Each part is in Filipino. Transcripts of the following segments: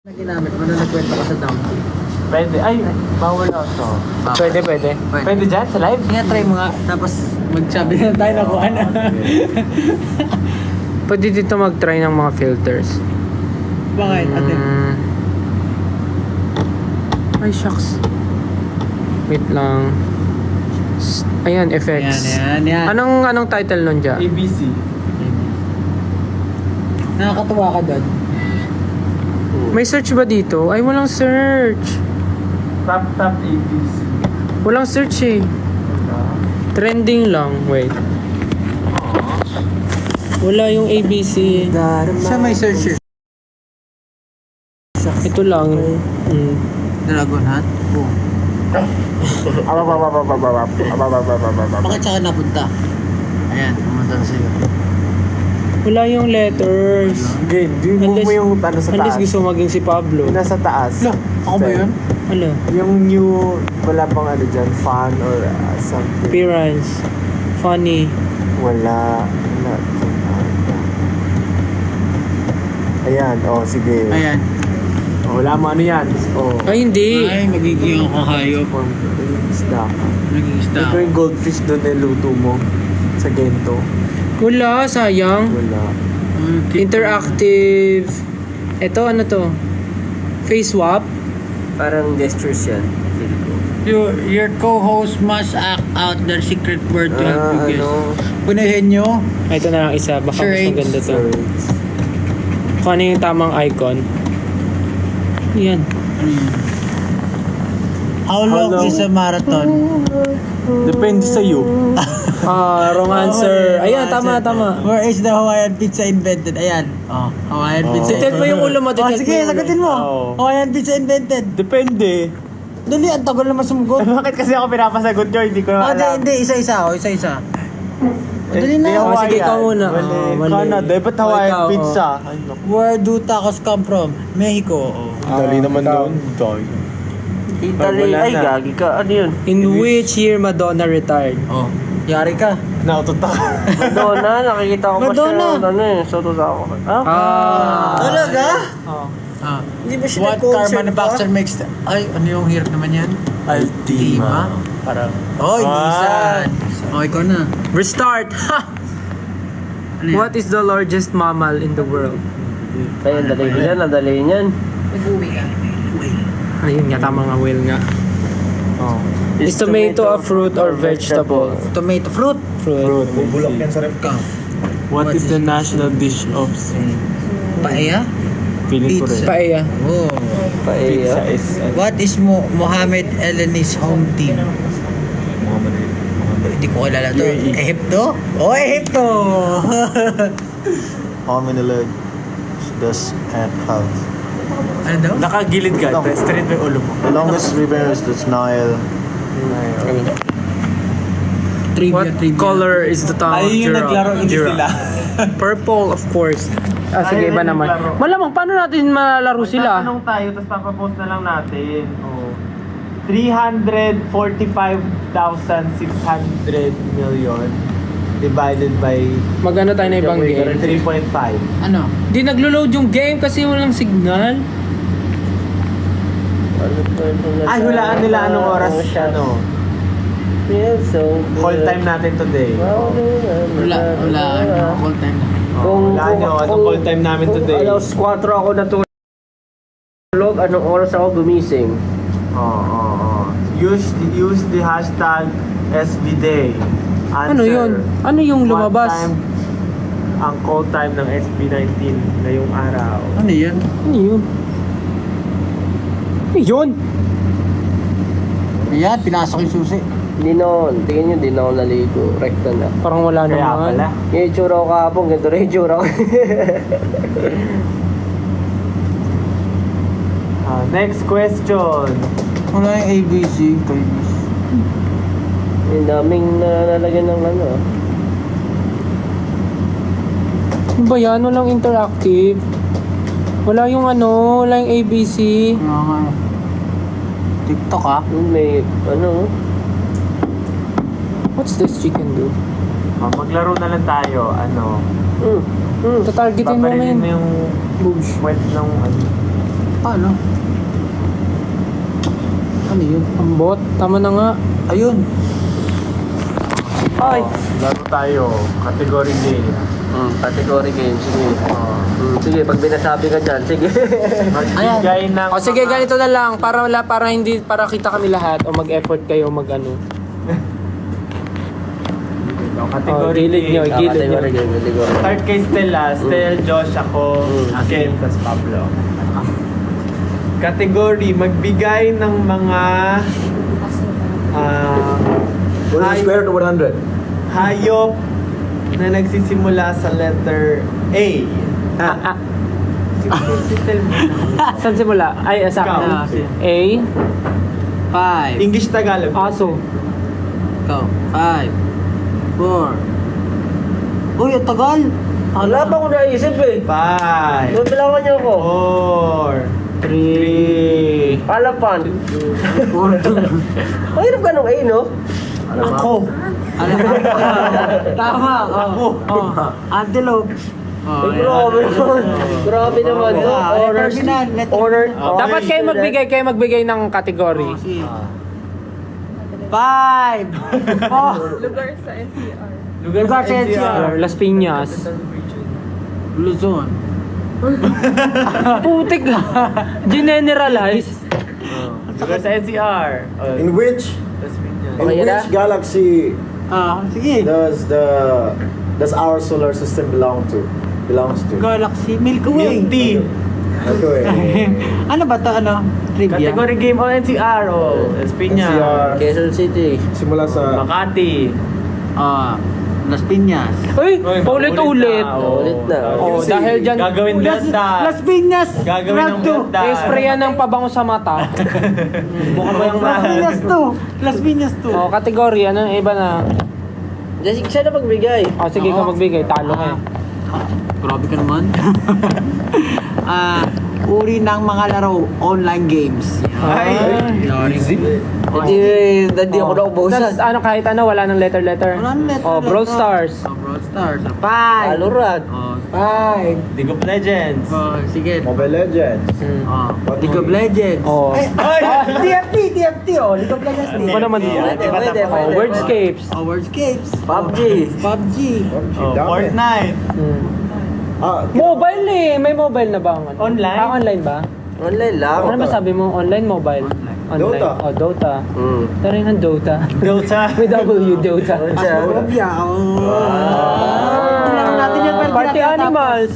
Na ginamit mo na nagkwento ka sa dumpling. Pwede. Ay, bawal na ito. Pwede. Pwede dyan sa live? Kaya try mo nga, tapos magsabi na tayo na kung ano. Pwede dito mag-try ng mga filters. Bakit, ate? Ay, shucks. Wait lang. Ayan, effects. Yan. Anong title nun dyan? ABC. Nakakatuwa ka doon. May search ba dito? Ay, walang search. Tap ABC. Walang search eh. Trending lang. Wait. Wala yung ABC. Siya may search eh. Ito lang. Dragon Hunt? Oo. Bakit siya ka napunta? Ayan, pumunta na sa'yo. Wala yung letters. Game. Move mo yung ano sa Unless taas. gusto maging si Pablo. Yung nasa taas. Ako ba yun? Ano? Yung new, wala pang ano dyan, fan or something. Appearance. Funny. Wala. Ayan, sige. Ayan. Wala mo ano yan. Ay, hindi. Ay, magiging ako hayop. Isda. Naging isda. Ito yung goldfish doon na luto mo sa Gento. Wala, sayang. Wala. Interactive. Ito, ano to? Face swap? Parang gestures yan. Your co-host must act out their secret word to help you guess. Punahin nyo. Ito na lang isa. Baka mas Charades. maganda to. Sorry. Kung ano yung tamang icon. Yan. How long is a marathon? Depende sa iyo. Romancer. Ayan, tama. Where is the Hawaiian pizza invented? Ayan. Hawaiian pizza. Titit mo yung ulo mo. Titit mo Sige, yung ulo. sagutin mo. Hawaiian pizza invented. Depende. Dali, ang tagal naman sumugot. Bakit kasi ako pinapasagot nyo? Hindi ko na alam. Hindi, isa-isa. Isa-isa. Dali na. Oh, sige, ikaw muna. Mali. Canada. Ba't Hawaiian Ikaw, pizza? Where do tacos come from? Mexico. Dali naman doon. Italy, Wala ay na. gagi ka. Ano yun? In which year Madonna retired? Yari ka. Nautot ako. Madonna, nakikita ko pa Madonna. siya. Ano eh, soto sa ako. Talaga? Hindi ba siya What car nag-concert manufacturer makes the... Ay, ano yung hirap naman yan? Altima. Parang... Nissan. Ikaw na. Restart! Ha! Ano yan? What is the largest mammal in the world? Kaya dali niyan, nadali niyan. Ayun nga, tama nga, whale nga. Is tomato a fruit or vegetable? Tomato fruit. Fruit. Bulok yan sa rep ka. What is the national dish of Paella? Feeling ko rin. Paella. Oh. Pizza Paella. is... What is Mohamed Eleni's home team? Hindi ko kilala to. Ehipto? Ehipto! How many legs does ant have? Ano daw? Nakagilid ka. Straight mo yung ulo mo. The longest river is the Nile. What color is the tongue of Ayun yung giraffe? naglaro, hindi Giraffe. sila. Purple, of course. Sige, Ayun iba yung naman. naglaro. Malamang, paano natin malalaro sila? Magtatanong tayo, tapos papapost na lang natin. 345,600 million divided by Magano tayo na ibang game? 3.5. Ano? Di naglo-load yung game kasi walang signal. Ay, hulaan nila anong oras ano. Call time natin today. Wala. Ano? Call time na. Hulaan nyo anong call time namin today. Alas 4 ako natulog, anong oras ako gumising? Use the hashtag SBDay. Answer. Ano yun? Ano yung lumabas? What time ang call time ng SB19 ngayong araw? Ano yan? Ano yun? Ano yun? Ayan, pinasok yung susi. Hindi na, tingin nyo, hindi na ako naligo. Rekta na. Parang wala Kaya naman. pala. Yung itsura ko kahapon, ganito rin yung itsura ko. Next question. Wala yung ABC. Yung daming nalalagyan ng ano. Ano ba yan? Walang interactive. Wala yung ano, wala yung ABC. TikTok Yung may, ano, What's this chicken do? Maglaro na lang tayo. Ano? Tatargetin mo Paparilin men. mo yung Bush. wet ng ano. Paano? Ano yun? Ang bot. Tama na nga. Ayun. Ay. Laro tayo. Category game. Category game, sige. Sige, pag binasabi ka dyan, sige. Magbigay ng... O sige, ganito na lang. Para kita kami lahat. O mag-effort kayo, mag-ano. Category gilid nyo, game. gilid nyo. Category game, category. Start kay Stella. Stel, Josh, ako, Ken, tas Pablo. Category, magbigay ng mga... What is the square root of 100? hayop na nagsisimula sa letter A. Si Stel mo. Saan simula? Ay, sa akin na. A. 5. English Tagalog. Aso. Ikaw. 5. 4. Uy, ang tagal. Wala pa ako naisip eh. 5. Bilangan niyo ako. 4. 3. Palapan. Ang hirap ka nung A, no? Ako. Alam mo? Tama. Ako. Antelope. Ay, grabe naman. Grabe naman. Honors. Honor. Dapat kayo magbigay ng kategory. 5. 4. Lugar sa NCR. Las Piñas. Luzon. Putik ka. Generalize. Lugar sa NCR. In which Okay na? galaxy Sige. does our solar system belongs to? Galaxy. Milky Way. Milk tea. Okay. Ano ba to? Ano? Trivia? Category game o NCR. Las Piñas. NCR. Quezon City. Simula sa Makati. Las Piñas. Uy, paulit-ulit. Ulit na. Oh, dahil dyan, Gagawin delta. Las Piñas. Gagawin ng delta. i-sprayan ng pabango sa mata. Mukha ba yung Las Piñas to. Las Piñas to. Oh, kategory, ano iba na? Jessica, siya na magbigay. Oh, sige ka magbigay, talo ka. Grabe ka naman. Uri ng mga laro, online games. Ay. easy. Hindi ako naubusan. Ano, kahit ano, wala ng letter. Wala ng letter, Oh, Brawl letter. Stars. Brawl Stars. 5. Alurad. 5. League of Legends. Sige. Mobile Legends. League of Legends. Oh. TFT. League of Legends. Ano ba naman? Pwede. Wordscapes. Wordscapes. PUBG. PUBG. Dami. Fortnite. Mobile eh. May mobile na ba? Ang ano? Online? Online ba? Online lang. Ano ba sabi mo? Online, mobile? Online. Dota. Oh, Dota. Mm. Tarin ng Dota. Dota. May W, Dota. Asmorabia. Tingnan natin yan. pero Party tinatapos. Animals.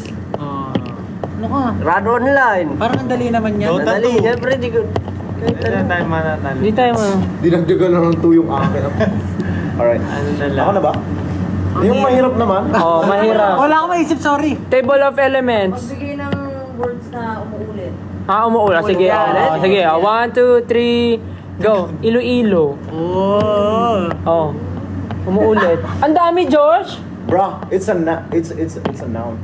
Ano ka? Run online. Parang ang dali naman yan. Dota. Madali. Siyempre, di ko... Hindi na tayo manatalo. Hindi tayo Dinagdagan na ng 2 yung akin. Alright. Ano na lang. Ako na ba? Yung mahirap naman. Oh, mahirap. Wala akong maisip, sorry. Table of Elements. Magbigay ng words na umuulit. Umuula. Sige. Sige. 1, 2, 3, go. Iloilo. Oh. Umuulit. Ang dami, Josh. Bro, it's a noun.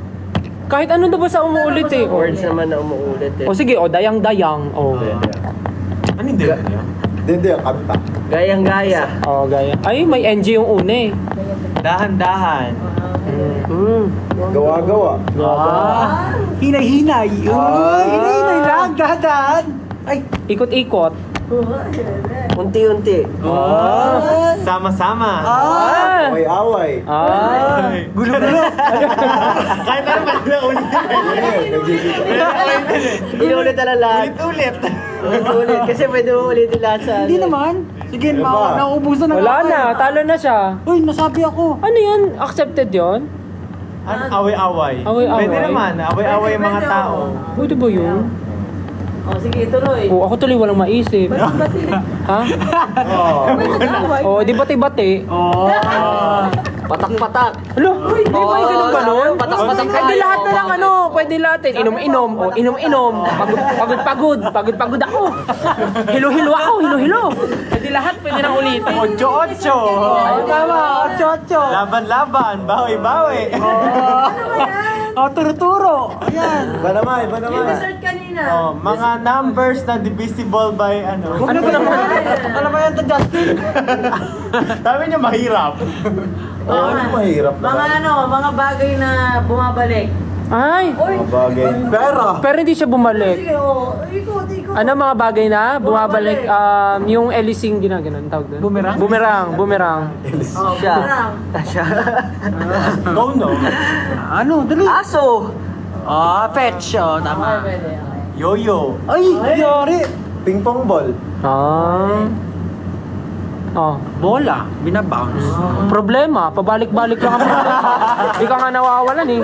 Kahit ano daw ba sa umuulit eh. Words naman na umuulit eh. O sige, dayang-dayang. Oh. Ano hindi? Hindi, ang kanta. Gayang-gaya. Oh, gaya. Ay, may NG yung una eh. Dahan-dahan. Gawa-gawa. Hinay-hinay. Hinay-hinay lang. Dahan. Ay. Ikot-ikot. Unti-unti. Sama-sama. Away-away. Gulo-gulo. Kahit ano man na ulit. Inuulit na lang. Ulit-ulit. Ulit. Kasi pwede mo ulitin lahat sa... Hindi naman. Sige, Ano ba? nauubusan na Wala ako na, eh. talo na siya. Uy, nasabi ako. Ano yun? Accepted yun? Ano? Away-away. Away-away? Pwede naman. Away-away yung mga tao. Pwede ba yun? O, sige, tuloy. Oh, ako tuloy walang maisip. Bati. Ha? Oh, di bati-bati. Patak-patak. Alo, may ganun ba nun? Patak-patak Pwede tayo. lahat na lang ano, pwede lahat eh. Inom-inom, o inom-inom. Pagod-pagod ako. Hilo-hilo ako, hilo-hilo. Pwede lahat, pwede nang ulitin. 8-8. Ay, tama. 8-8. Laban-laban. Bawi-bawi. Turo-turo. Ayan. Iba naman. Yung dessert kanina. Mga numbers na divisible by ano. Ano ba naman? Ano ba yan to, Justin? Sabi niya mahirap. Ano mahirap Mga naman? mga bagay na bumabalik. Ay! Mga bagay. Pera! Pero hindi siya bumalik. Sige, oh. Ikot. Ano mga bagay na? Bumabalik, yung elising ginaganon, tawag doon? Bumerang? Bumerang. Oh, parang. Go no. Ano? Dali. Aso! Fetch. Tama. Pwede. Yo-yo. Ay, yari. Ping pong ball. Bola. Binabounce. Problema, pabalik-balik lang kami. Hindi ka nga nawawalan eh.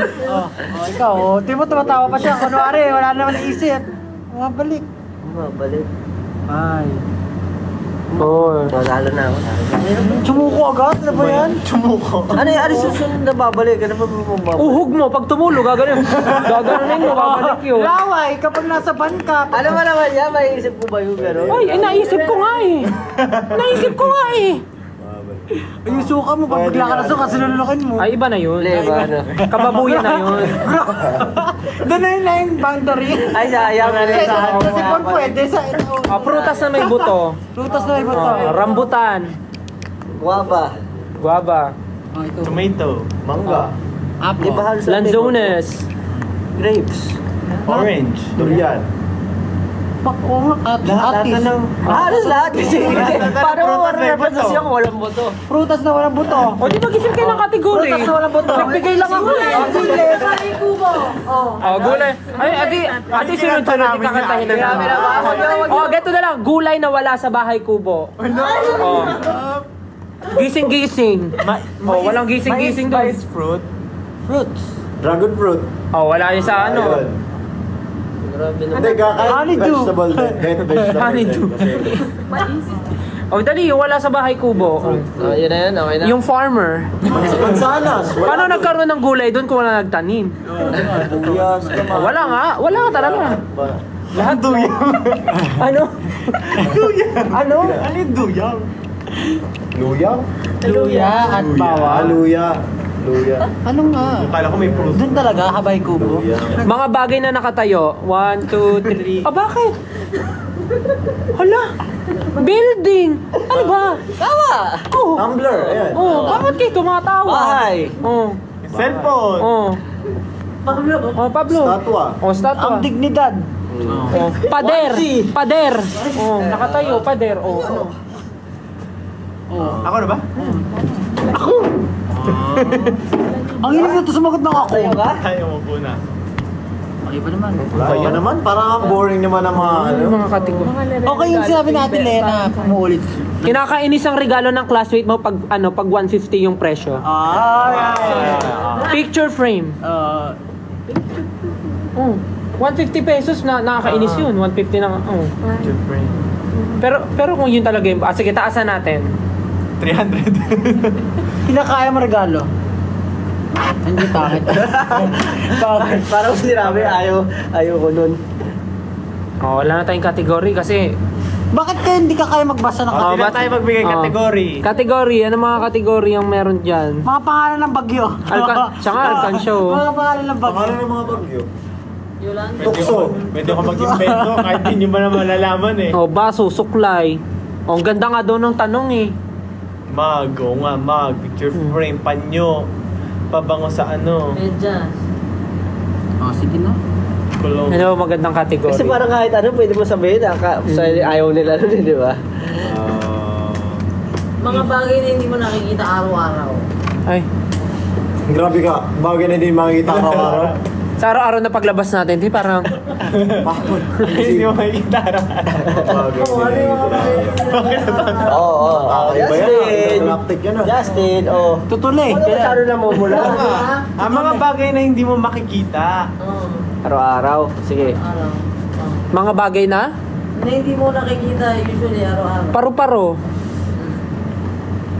Ikaw, di mo tumatawa pa siya. Kunwari, wala naman naisip. Mabalik. Mabalik. Ay. Oo. Lalo na ako. Sumuko agad? Ano ba yan? Ano susunod na babalik? Ano ba babalik? Uhog mo, pag tumulo, gaganon. Gaganon mo, babalik yun. Laway, kapag nasa ban ka. Ano ba naman yan? May isip mo ba yung gano'n? Ay, naisip ko nga eh. Naisip ko nga eh. Yung suka mo, pag bigla ka na suka, sinulukin mo. Ay, iba na yun. Hindi, iba ano? Kababuyan na yun. Doon na yun na yung boundary. Ay, sayang na rin sa Kasi kung pwede sa Prutas na may buto. Prutas na iba to. Rambutan. Guwaba. Guava. Ito. Tomato. Mangga. Di ba halos natin- Lanzones. Grapes. Orange. Durian. Atis. Halos lahat kasi. Paano mo ma-represent yung walang boto? Prutas na walang buto. O, di mag-isip kayo ng kategory. Prutas na walang buto. Nagbigay lang ako eh. Sari kubo. Oh. Oh, gulay. Ay, ati sunod-sunod, kakantahin na namin. Oh, ganito na lang. Gulay na wala sa bahay kubo. Oh. Gising-gising. Oh, walang gising-gising doon. Fruit. Fruits. Dragon fruit. Oh, wala yun sa ano. Ayun. Hindi, kahit Honeydew. vegetable din. Kahit vegetable Honeydew. din. Oh, dali, yung wala sa bahay kubo. Oh. Yun na yun, okay na. Yung farmer. Mansanas. Paano nagkaroon ng gulay doon kung wala nagtanim? Buyas. Oh, wala nga. Wala nga talaga. Lahat duyang. Ano? Ano? Ano yung duyang? Luya? Luya at bawal. Luya. Luya. Ano nga? Akala ko may fruit. Doon talaga, habay kubo. Luya. Mga bagay na nakatayo. 1, 2, 3. Ah, bakit? Hala? Building! Ano ba? Tama! Oh. Tumbler. Ayan. Oh, bakit kayo tumatawa? Bahay! Oh. Cellphone. Oh. Oh, Pablo. Statwa. Oh, statwa. Ang dignidad. Oh. Pader. Pader. Oh, nakatayo. Pader. Oh, ano? Ako na ba? Ang hirap nito sumagot ng ako. Tayo ka? Tayo mo po na. Okay pa naman. Kaya naman, parang ang boring naman ng mga ano. Mga kategory. Okay yung sinabi natin, Lena, pumuulit. Kinakainis ang regalo ng classmate mo pag ano, pag 150 yung presyo. Picture frame. Oh. 150 pesos na nakakainis yun. 150 na. Oh. Pero kung yun talaga yung sige, taasan natin. 300. Pinakaya mo regalo. Hindi takit. Bakit? Parang sinabi, ayaw ko nun. Oh, wala na tayong kategory kasi Bakit kaya hindi ka kaya magbasa ng Hindi na tayo magbigay kategory. Kategory, ano mga kategory yung meron dyan? mga pangalan ng bagyo? Siya nga, Alcansyo. Mga pangalan ng bagyo. Pangalan ng mga bagyo. Yolanda. Tukso. Pwede ko mag-invento kahit hindi nyo ba na malalaman eh. Oh, baso, suklay. Oh, ang ganda nga daw ng tanong eh. Mag, oo nga, mag. Picture frame, panyo. Pabango sa ano. Medyas. Oh, sige na. Kulong. Ano ba magandang kategory? Kasi parang kahit ano, pwede mo sabihin, ayaw nila nun, di ba? Mga bagay na hindi mo nakikita araw-araw. Ay, Grabe ka. Bagay na din makikita araw-araw. sa araw-araw na paglabas natin, di parang Hindi mo makikita Bagay na din. Oo, Iba yan. Justin! Galactic yan ah. Justin, oh. Tutuloy. Ano masyado na mo mula? Ang mga bagay na hindi mo makikita. Oo. Araw-araw. Sige. Araw. mga bagay na Na hindi mo nakikita usually araw-araw. paru-paro.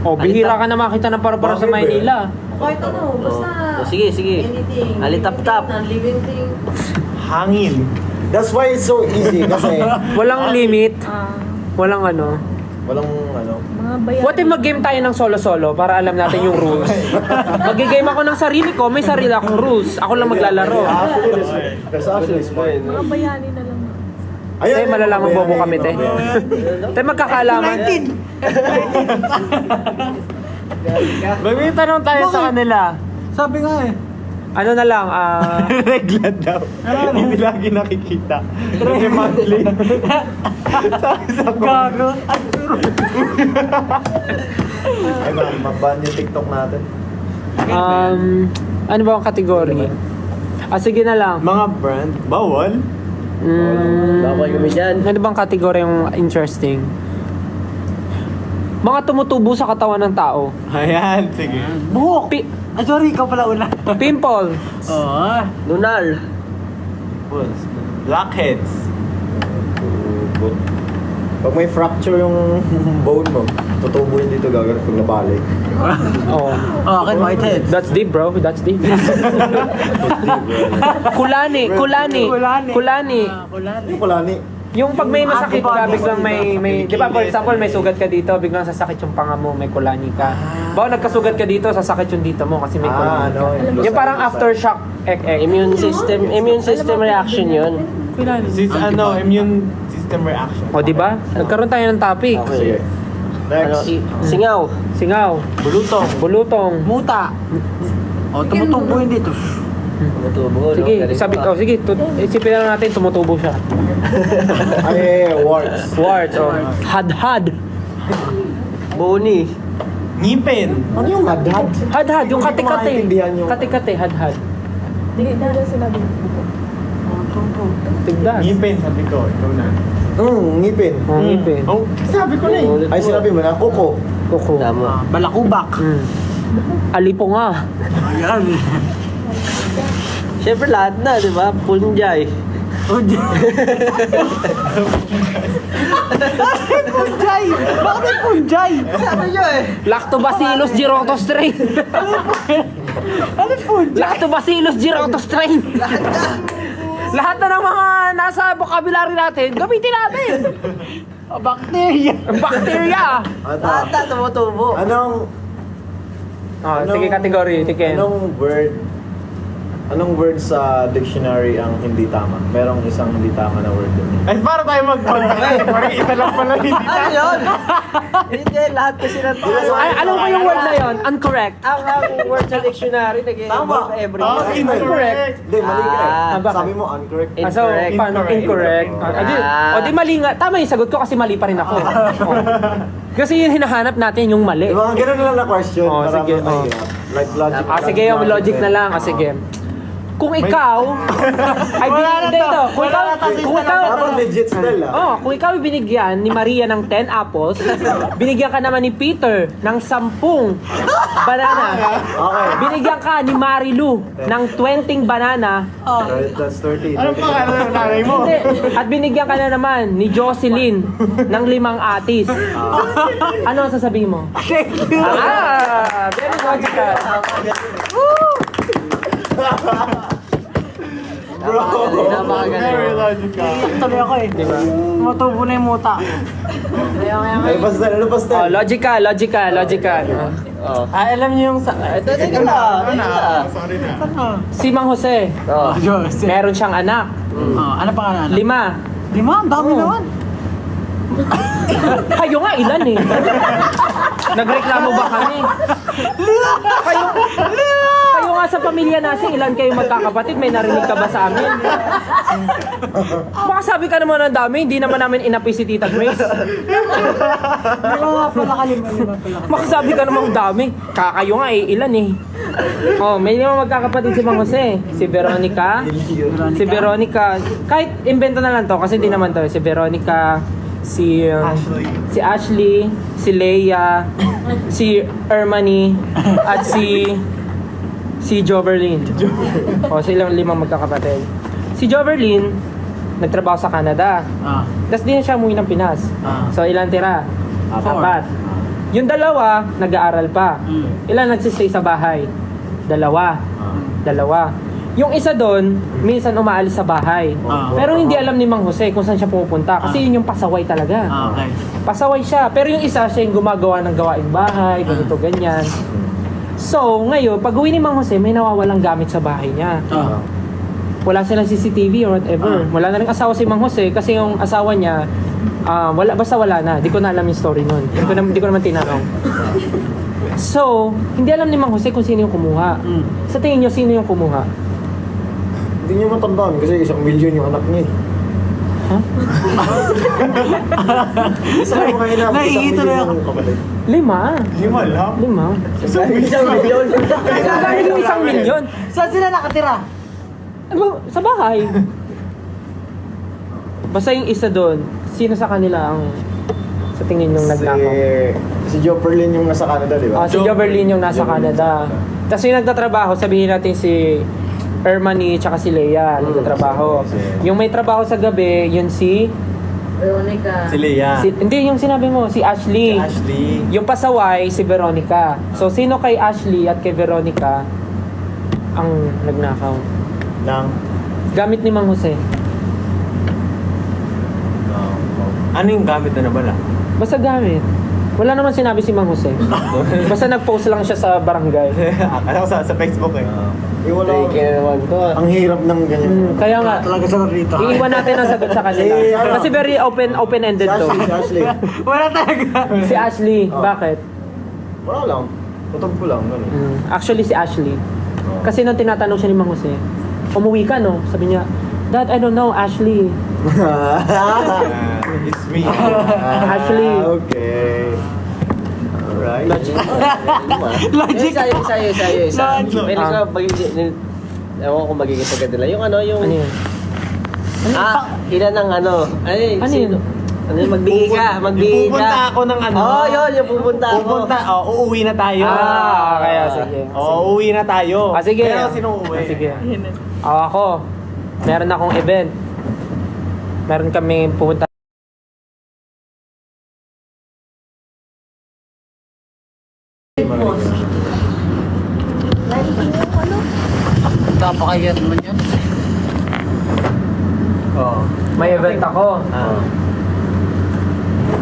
Oh, bihira ka na makita ng paru-paro sa Bakit ba? Maynila. Kahit ano, basta Sige. anything. Alitap-tap. Living thing. Hangin. That's why it's so easy kasi Walang limit, walang ano. walang ano. What if mag-game tayo ng solo-solo para alam natin yung rules? Mag-game ako ng sarili ko, may sarili akong rules. Ako lang maglalaro. That's actually smart. Mga bayani na lang. Te, malalamang bobo kami, te. Te, magkakalaman. Magmay tanong tayo sa kanila. Sabi nga eh. Ano na lang, Regla daw. Hindi lagi nakikita. Kasi monthly. Sabi sa gago. Ay, mag-ban yung TikTok natin. ano ba ang kategory? Sige na lang. Mga brand. Bawal? Bawal kami dyan. Ano bang kategory yung interesting? Mga tumutubo sa katawan ng tao. Ayan, sige. Buhok! Pi- Sorry, ikaw pala una. Pimple. Oo. Lunal. Blackheads. Pag may fracture yung bone mo, tutubo yun dito gagawin pag nabalik. Oh. Akin, whitehead. That's deep, bro. That's deep. Kulani. Kulani. Yung pala ni, Yung pag may masakit ka, biglang may di ba for example, may sugat ka dito, biglang sasakit yung panga mo, may kulani ka. Bawa nagkasugat ka dito, sasakit yung dito mo kasi may kulani ka. Yung parang aftershock Immune system reaction yun. Immune system reaction. O di ba? Nagkaroon tayo ng topic. Sige. Next. Singaw. Singaw, Bulutong. bulutong. Muta. O, tumutubo yun dito. Tumutubo. Sige, sige, isipin na lang natin tumutubo siya. Ay, warts. Warts, hadhad. Boni. Ngipin. Ano yung hadhad? Hadhad, yung kate-kate. maintindihan yung- Kate-kate, hadhad. Hindi na sinabi. Tigdas. Ngipin, sabi ko. Ikaw na. Ngipin. Oh, ngipin. Oh, sabi ko na eh. Ay, sinabi mo na, kuko. Kuko. Tama. Balakubak. Alipo nga. Ayan. Siyempre lahat na, di ba? Punjay. Punjay! Bakit punjay? Ano nyo eh? Lactobacillus girotostrain. Ano punjay? Lactobacillus girotostrain. Lahat na ng mga nasa vocabulary natin, gamitin natin. Bacteria. Bacteria. Lahat na tumutubo. Anong Sige, category. Tiken. Anong word sa dictionary ang hindi tama? Merong isang hindi tama na word din. Ay, para tayo mag-contact. Parang isa lang pala hindi Ano yun? Hindi, lahat kasi ng Ay, alam ko yung word na yon. Incorrect. Ang word sa dictionary, nag-involve every Oh, word. incorrect. Hindi, mali ka eh. bakit? Sabi mo incorrect. So, paano? Incorrect. O di mali nga. Tama yung sagot ko kasi mali pa rin ako. Kasi yung hinahanap natin yung mali. Yung mga ganun na lang na question. Oh, para sige, mahirap. Like logic. Sige, yung logic na lang. Sige. Kung ikaw ay binigyan ito, kung ikaw Dapat legit still kung ikaw ay binigyan ni Maria ng 10 apples, binigyan ka naman ni Peter ng 10 banana. Okay. Binigyan ka ni Marilu ng 20 banana. That's 30. Ano pa ng nanay mo? Hindi. At binigyan ka na naman ni Jocelyn ng 5 atis. Ano ang sasabihin mo? Thank you. Very logical. Bro. Very logical. Tuloy ako eh. Tumutubo na yung muta. Ay, pastel. Ano pastel? Logical. Alam niyo yung Ito na. Sorry na. Si Mang Jose, meron siyang anak. Ano pa nga 5. 5? Ang dami naman. Kayo nga, ilan eh? Nagreklamo ba kami? Kayo nga sa pamilya natin, ilan kayo magkakapatid? May narinig ka ba sa amin? Baka sabi ka naman ng dami, hindi naman namin inapi si Tita Grace. Lima pala. Baka sabi ka naman dami. Kakayo nga eh, ilan eh? May 5 magkakapatid si Mang Jose. Si Veronica. Kahit invento na lang to, kasi di naman to. Si Veronica, si Ashley, si Leia, si Ermani, at si Joverlyn. Silang 5 magkakapatid. Si Joverlyn, nagtrabaho sa Canada. Tapos di na siya umuwi ng Pinas. So ilan tira? 4. Yung 2, nag-aaral pa. Ilan nagsistay sa bahay? 2. Yung isa doon, minsan umaalis sa bahay. Pero hindi alam ni Mang Jose kung saan siya pupunta. Kasi yun yung pasaway talaga. Okay. Pasaway siya. Pero yung isa, siya yung gumagawa ng gawaing bahay, ganito, ganyan. So, ngayon, pag uwi ni Mang Jose, may nawawalang gamit sa bahay niya. Wala silang CCTV or whatever. Wala na rin asawa si Mang Jose kasi yung asawa niya, basta wala na. Di ko na alam yung story nun. Di ko naman tinanong. So, hindi alam ni Mang Jose kung sino yung kumuha. Sa tingin nyo, sino yung kumuha? Hindi niyo matandaan kasi 1 milyon yung anak niya. Huh? Sabi ko ngayon na, 1 Naiito na milyon yung kapatid. 5. Lima lang. 5. Isang milyon. Saan galing yung 1 milyon? Saan sila nakatira? Ano, sa bahay. Basta yung isa doon, sino sa kanila ang sa tingin yung nagnakaw? Si Joe Perlin yung nasa Canada, di ba? Si Joe Berlin yung nasa Canada. Tapos yung nagtatrabaho, sabihin natin si Ermani tsaka si Leia nagtatrabaho. Yung may trabaho sa gabi, yun si... Veronica. Si Leia. Hindi, yung sinabi mo, si Ashley. Si Ashley. Yung pasaway, si Veronica. So, sino kay Ashley at kay Veronica ang nagnakaw? Nang... Gamit ni Mang Jose. Ano yung gamit na nabala? Basta gamit. Wala naman sinabi si Mang Jose. Basta nag-post lang siya sa barangay. Akala ko sa Facebook eh. wala. Take naman to. Ang hirap ng ganyan. Kaya nga, Talaga sa rito. iiwan natin ang sagot sa kanila. Ano? Kasi very open-ended Si to. Ashley. Wala talaga. Si Ashley, bakit? Wala lang. Tutok ko lang. Ganun. Actually, si Ashley. Kasi nung tinatanong siya ni Mang Jose, umuwi ka, no? Sabi niya, Dad, I don't know, Ashley. It's me. Ashley. Okay. Alright. Logic. Sa'yo. Pwede ka magiging... Ewan ko kung magiging sagad nila. Yung ano, yung... Ano yun? Ilan ng ano? Ay, Ano sino? yun? Ano yun? Magbigay ka. Magbigay ka. Pupunta ako ng ano. Oo, yun. Yung pupunta ako. Uuwi na tayo. Kaya sige. Uuwi na tayo. Sige. Pero sino uuwi? Sige. Ako, meron akong event. Meron kami pupunta. Napakayat naman yun. Oo. May event ako.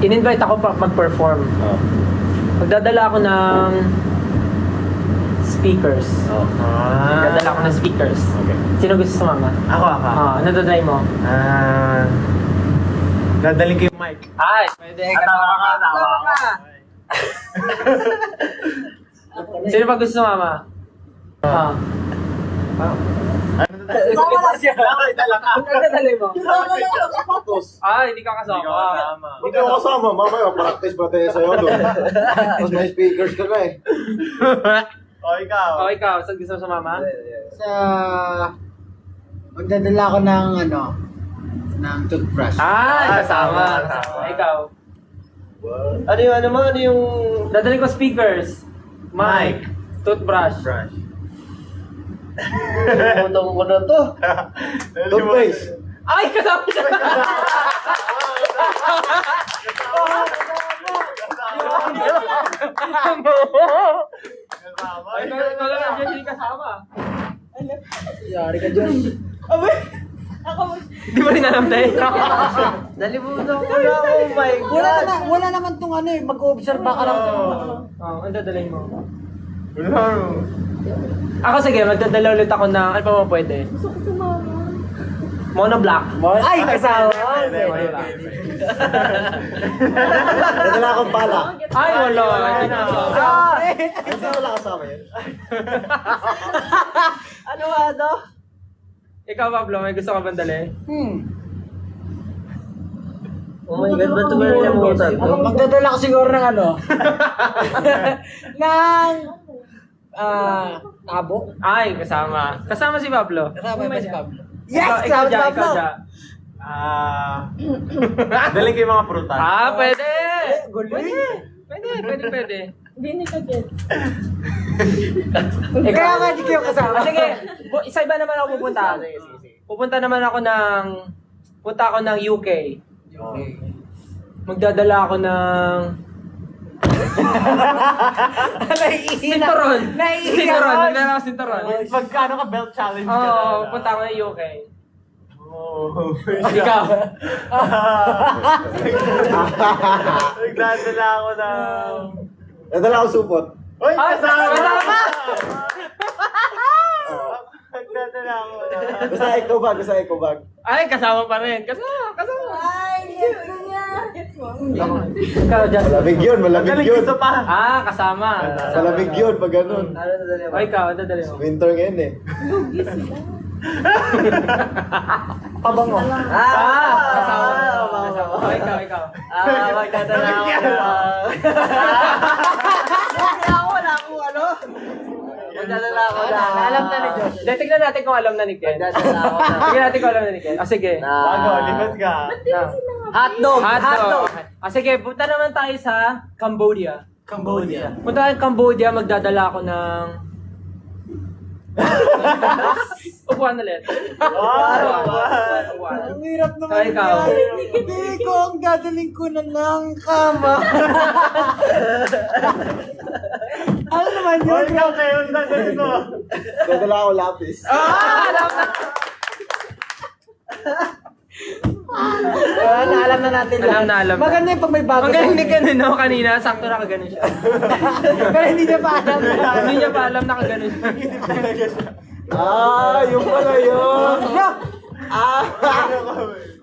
In-invite ako mag-perform. Magdadala ako ng speakers. Magdadala ako ng speakers. Okay. Sino gusto sumama? Ako. Ano dadalay mo? Dadaling ko yung mic. Ay, pwede. Tawa ka. Sino pa gusto sumama? Dadalay mo? Hindi ka kasama. Hindi ako kasama. Mamaya, practice pa tayo sa'yo doon. Tapos may speakers ka na eh. O, ikaw. Ikaw, saan gusto mo sumama? Sa... Magdadala ako ng ng toothbrush. Kasama. Ikaw. Ano yung ano mo? Ano yung... Dadalhin ko speakers, mic, toothbrush. Putong ko na to. Toothpaste. Ay, kasama siya! Ikaw lang nandiyan, hindi kasama. Yari ka dyan. Hindi mo rin alam tayo. Nalimutan ko na. Oh my God. Wala naman tong mag-observe ka lang. Ang dadalhin mo. Wala. Ako sige, magdadala ulit ako ng, ano pa mo pwede? Gusto ko sumama. Monoblock. Ay, kasama. Nadala akong bala. Ay, wala. Hindi na. Hindi wala kasama yun. Ano? Ikaw, Pablo, may gusto ka bang dali? Oh my God, ba't ba nalimutan to? Magdadala ko siguro ng ng abo. Ay, kasama. Kasama si Pablo. Kasama ba si Pablo? Ikaw dyan, ikaw dyan. Daling ko yung mga prutas. Pwede! Gulo. Pwede. Hindi ni ka get. Kaya nga di kayo kasama. Sige, isa-iba naman ako pupunta. Pupunta naman ako ng UK. Okay. Magdadala ako ng... Sinturon. Sinturon. Magdadala ako sinturon. Pagkano ka belt challenge ka Oo, na? pupunta ako ng UK. Oh. Ikaw. Nagdadala ako ng... Nadala akong supot. Uy! Kasama! Nagdadala ako ng... Basta eco bag. Ay, kasama pa rin. Kasama. Ay, yes ko niya. Gets mo? Ikaw, Justin. Malamig yun, malamig Galing yun. gusto pa. Kasama. Malamig yun pag ganun. O ikaw, dadali mo. Winter ngayon eh. Pabango. Kasama. O ikaw. Magdadala ako na. Magdadala ako na. Alam na ni Josh. Dahil tignan natin kung alam na ni Ken. Magdadala ako na. Tignan natin kung alam na ni Ken. Sige. Bago, lipat ka. Hotdog! Hotdog. Sige, punta naman tayo sa Cambodia. Punta tayo Cambodia, magdadala ako ng... Upuan ulit. Upuan. Ang hirap naman Kaya ikaw. Hindi ko ang dadaling ko na ng kama. Ano naman O, yun? ikaw kayo, dadalhin mo. Dadala ako lapis. Alam na natin Alam. Maganda yung pag may bago. Ang galing ni Ken, no? Kanina, sakto na kaganon siya. Pero hindi niya pa alam. Hindi niya pa alam na kaganon siya. Yung pala yun.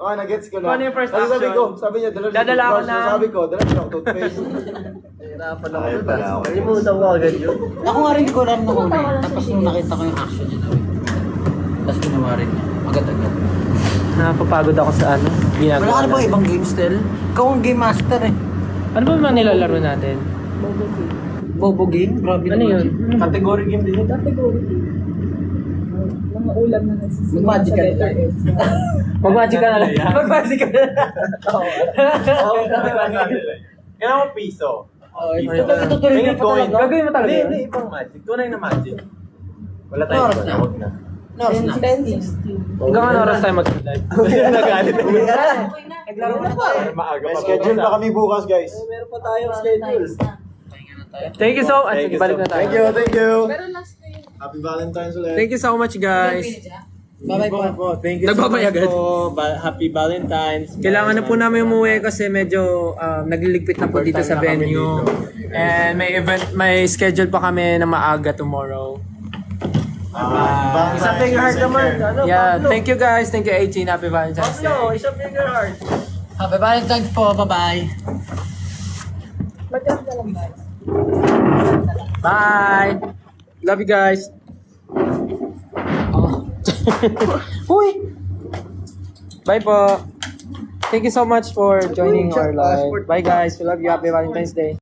Nag-gets ko na. Ano yung first Kasi sabi action? ko, sabi niya, Dadala ako na- Sabi ko, dala ko toothpaste. Hirapan ako yun. Nalimutan ko agad yun. Ako nga rin ko alam nung una. Tapos nung nakita ko yung action niya daw. Tapos ginawa rin niya. Agad-agad. Napapagod ako sa ano. Ginagawa Wala ka na bang natin. ibang game still? Ikaw ang game master eh. Ano ba mga nilalaro natin? Bobo game? Grabe Ano naman. yun? Category game din. Mga ulam na nasisimula Mag-magic sa ka letter na. S. Mag-magic ka na lang. Mag-magic ka na lang. Kailangan mo piso. Ito tuloy na pa talaga. Gagawin mo talaga yun? Hindi, ibang magic. Tunay na magic. Wala tayong Oras wala, na. wag na. Nors na. 10:16. Hanggang ano oras tayo mag-live? Nagalit na yun. Naglaro na tayo. Maaga May pa. schedule pa kami bukas, guys. Meron pa tayong schedule. Thank you so much. Sige, balik na tayo. Thank you. Pero last na yun. Happy Valentine's ulit. Thank you so much, guys. Bye-bye po. Thank Nagbabay agad. Happy Valentine's. Kailangan na po namin umuwi kasi medyo nagliligpit na po dito sa Overtime na kami venue. dito. And may schedule pa kami na maaga tomorrow. Isang finger heart naman. Ano? Yeah, Pablo? thank you guys. Thank you 18. Happy Valentine's Day. Pablo, isang finger heart. Happy Valentine's po. Bye-bye. Mag-drop na lang guys. Bye. Love you guys. Uy. Bye po. Thank you so much for joining our live. Bye guys. We love you. Happy Valentine's Day.